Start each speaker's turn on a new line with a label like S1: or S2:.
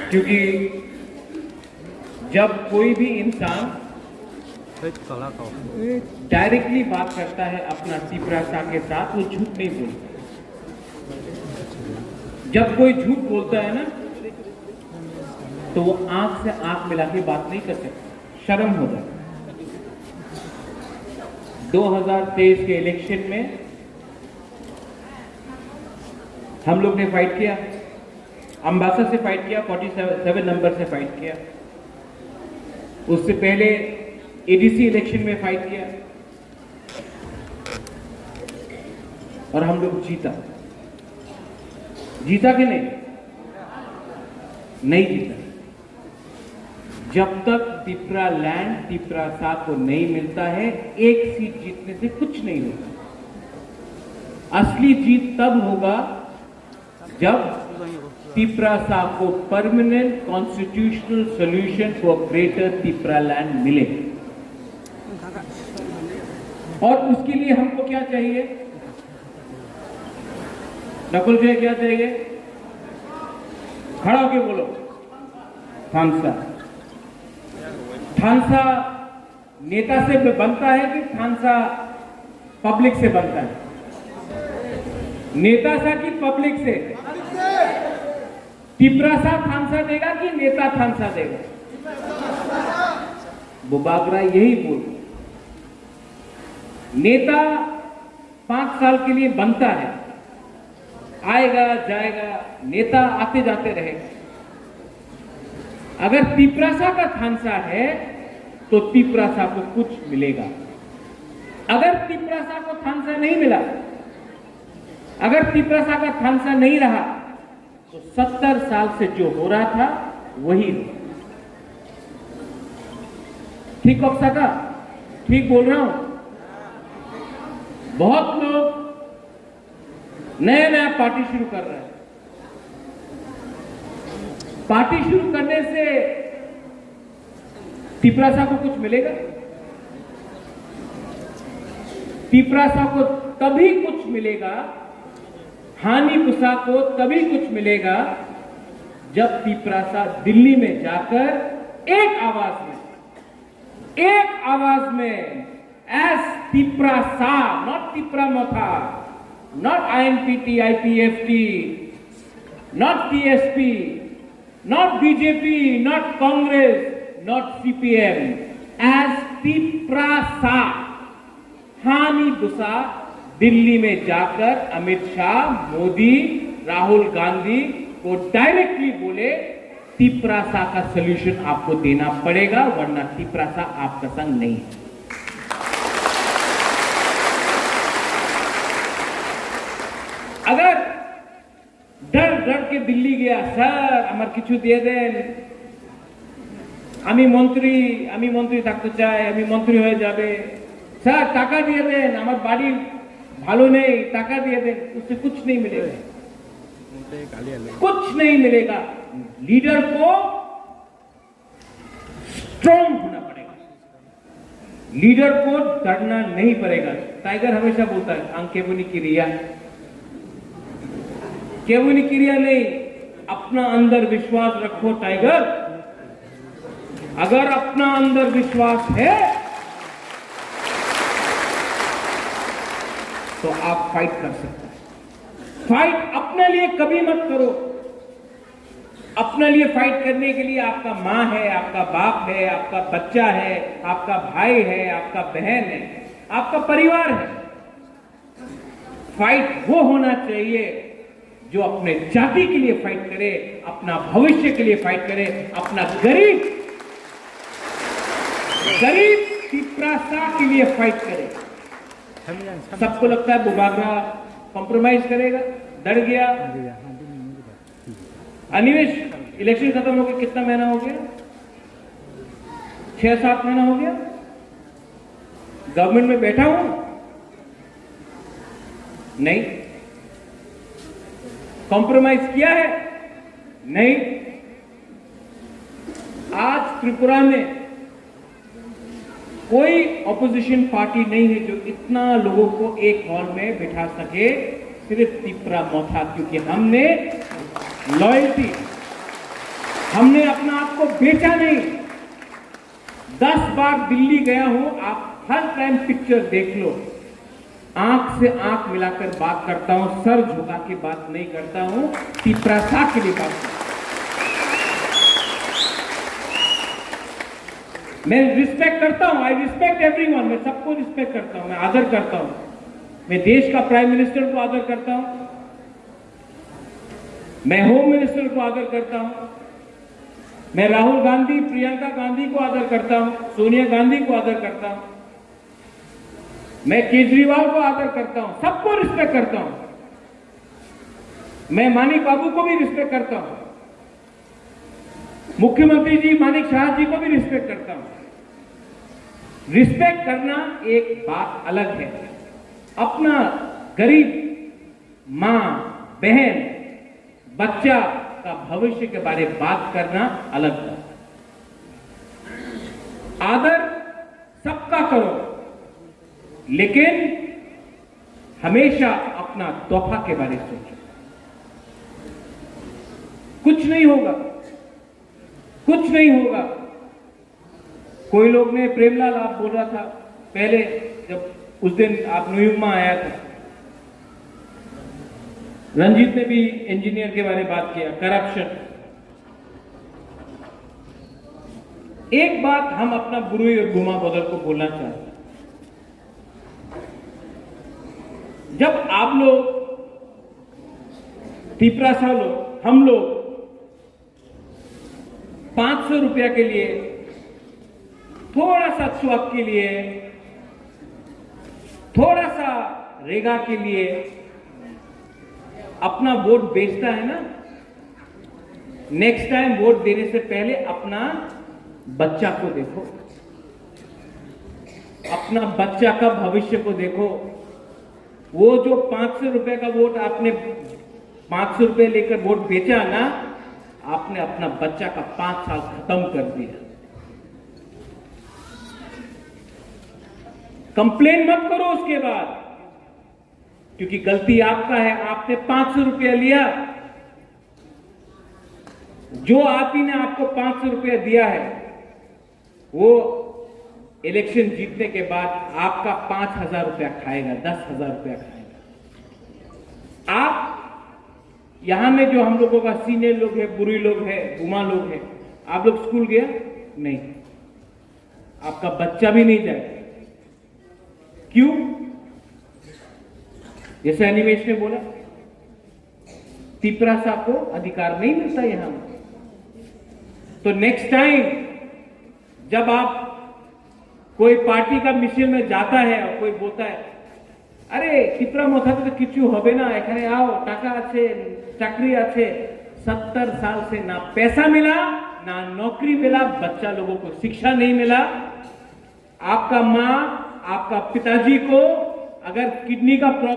S1: क्योंकि जब कोई भी इंसान डायरेक्टली बात करता है अपना तीव्रता के साथ, वो झूठ नहीं बोलता। जब कोई झूठ बोलता है ना, तो वो आंख से आंख मिला के बात नहीं कर सकता, शर्म हो जाता। 2023 के इलेक्शन में हम लोग ने फाइट किया, अंबासा से फाइट किया, 47 नंबर से फाइट किया। उससे पहले एडीसी इलेक्शन में फाइट किया और हम लोग जीता कि नहीं? नहीं जीता। जब तक तिपरा लैंड तिपरा सा को नहीं मिलता है, एक सीट जीतने से कुछ नहीं होगा। असली जीत तब होगा जब तिपरा सा को permanent constitutional solution for greater Tipra land मिले। और उसके लिए हमको क्या चाहिए? नकुल जी क्या चाहिए? खड़ा होके बोलो। थानसा। थानसा नेता से बनता है कि थानसा पब्लिक से बनता है? नेता सा कि पब्लिक से? तिपरा सा थानसा देगा कि नेता थानसा देगा? बुबागरा यही बोल। नेता 5 साल के लिए बनता है, आएगा जाएगा, नेता आते जाते रहेगा। अगर तिपरासा का थानसा है तो तिपरासा को कुछ मिलेगा। अगर तिपरासा को थानसा नहीं मिला, अगर तिपरासा का थानसा नहीं रहा, तो 70 साल से जो हो रहा था वही हो। ठीक बक्सा का? ठीक बोल रहा हूं? बहुत लोग नया नया पार्टी शुरू कर रहे हैं। पार्टी शुरू करने से तिपरासा को कुछ मिलेगा? तिपरासा को तभी कुछ मिलेगा, हानि पुसा को तभी कुछ मिलेगा जब तिपरासा दिल्ली में जाकर एक आवाज में as Tiprasa, not Tipramotha, not INPT, IPFT, not TSP, not BJP, not Congress, not CPM, as Tiprasa हानि बुसा दिल्ली में जाकर अमित शाह, मोदी, राहुल गांधी को डायरेक्टली बोले तिपरासा का सॉल्यूशन आपको देना पड़ेगा, वरना तिपरासा आपका संग नहीं है। अगर डर डर के दिल्ली गया, सर আমার কিছু দিয়ে দেন, আমি মন্ত্রী থাকতে চাই, আমি মন্ত্রী হয়ে যাবে, স্যার টাকা দিয়ে দেন, আমার বাড়ি ভালো নেই, টাকা দিয়ে দেন, उससे कुछ नहीं मिलेगा, कुछ नहीं मिलेगा। लीडर को स्ट्रॉन्ग होना पड़ेगा, लीडर को डरना नहीं पड़ेगा। टाइगर हमेशा बोलता है आंखें की रिया, केवल क्रिया नहीं, अपना अंदर विश्वास रखो टाइगर। अगर अपना अंदर विश्वास है तो आप फाइट कर सकते हैं। फाइट अपने लिए कभी मत करो। अपने लिए फाइट करने के लिए आपका मां है, आपका बाप है, आपका बच्चा है, आपका भाई है, आपका बहन है, आपका परिवार है। फाइट वो होना चाहिए जो अपने जाति के लिए फाइट करे, अपना भविष्य के लिए फाइट करे, अपना गरीब तिपरासा के लिए फाइट करे। सबको लगता है बुबागरा कॉम्प्रोमाइज करेगा, डर गया। अनिवेश, इलेक्शन खत्म हो गया, कितना महीना हो गया? 6-7 महीना हो गया गवर्नमेंट में बैठा हूं, नहीं कॉम्प्रोमाइज किया है, नहीं। आज त्रिपुरा में कोई ऑपोजिशन पार्टी नहीं है जो इतना लोगों को एक हॉल में बिठा सके, सिर्फ तिपरामथा, क्योंकि हमने लॉयल्टी हमने अपना आप को बेचा नहीं। 10 बार दिल्ली गया हूं, आप हर टाइम पिक्चर देख लो, आंख से आंख मिलाकर बात करता हूं, सर झुका के बात नहीं करता हूं, तिपरासा के लिए बात करता हूं। मैं रिस्पेक्ट करता हूं, आई रिस्पेक्ट एवरीवन, मैं सबको रिस्पेक्ट करता हूं, मैं आदर करता हूं, मैं देश का प्राइम मिनिस्टर को आदर करता हूं, मैं होम मिनिस्टर को आदर करता हूं, मैं राहुल गांधी, प्रियंका गांधी को आदर करता हूं, सोनिया गांधी को आदर करता हूं, मैं केजरीवाल को आदर करता हूं, सबको रिस्पेक्ट करता हूं, मैं मानिक बाबू को भी रिस्पेक्ट करता हूं, मुख्यमंत्री जी मानिक शाह जी को भी रिस्पेक्ट करता हूं। रिस्पेक्ट करना एक बात अलग है, अपना गरीब मां, बहन, बच्चा का भविष्य के बारे में बात करना अलग है। आदर सबका करो, लेकिन हमेशा अपना तोहफा के बारे में सोचो। कुछ नहीं होगा, कुछ नहीं होगा। कोई लोग ने, प्रेमलाल आप बोल रहा था पहले, जब उस दिन आप न्यूयॉर्क में आया था, रंजीत ने भी इंजीनियर के बारे में बात किया, करप्शन। एक बात हम अपना बुरुई और गुमा बदल को बोलना चाहते हैं। जब आप लोग, तिपरासा लोग, हम लोग 500 रुपया के लिए, थोड़ा सा स्वप के लिए, थोड़ा सा रेगा के लिए अपना वोट बेचता है ना, नेक्स्ट टाइम वोट देने से पहले अपना बच्चा को देखो, अपना बच्चा का भविष्य को देखो। वो जो 500 रुपए का वोट आपने 500 रुपए लेकर वोट बेचा ना, आपने अपना बच्चा का 5 साल खत्म कर दिया। कंप्लेन मत करो उसके बाद, क्योंकि गलती आपका है, आपने 500 रुपया लिया। जो आदमी ने आपको 500 रुपया दिया है, वो इलेक्शन जीतने के बाद आपका 5,000 रुपया खाएगा, 10,000 रुपया खाएगा। आप यहां में जो हम लोगों का सीनियर लोग हैं, बुरी लोग हैं, गुमा लोग हैं, आप लोग स्कूल गया नहीं, आपका बच्चा भी नहीं जाए। क्यों? जैसे अनिमेश ने बोला, तिपरासा को अधिकार नहीं मिलता यहां। तो नेक्स्ट टाइम जब आप कोई पार्टी का मिशन में जाता है और कोई बोलता है, अरे तिपरा मोथा तो किचू होबे ना, एखाने आओ, टाका आछे, चाकरी आछे। 70 साल से ना पैसा मिला, ना नौकरी मिला, बच्चा लोगों को शिक्षा नहीं मिला। आपका मां, आपका पिताजी को अगर किडनी का प्रॉब्लम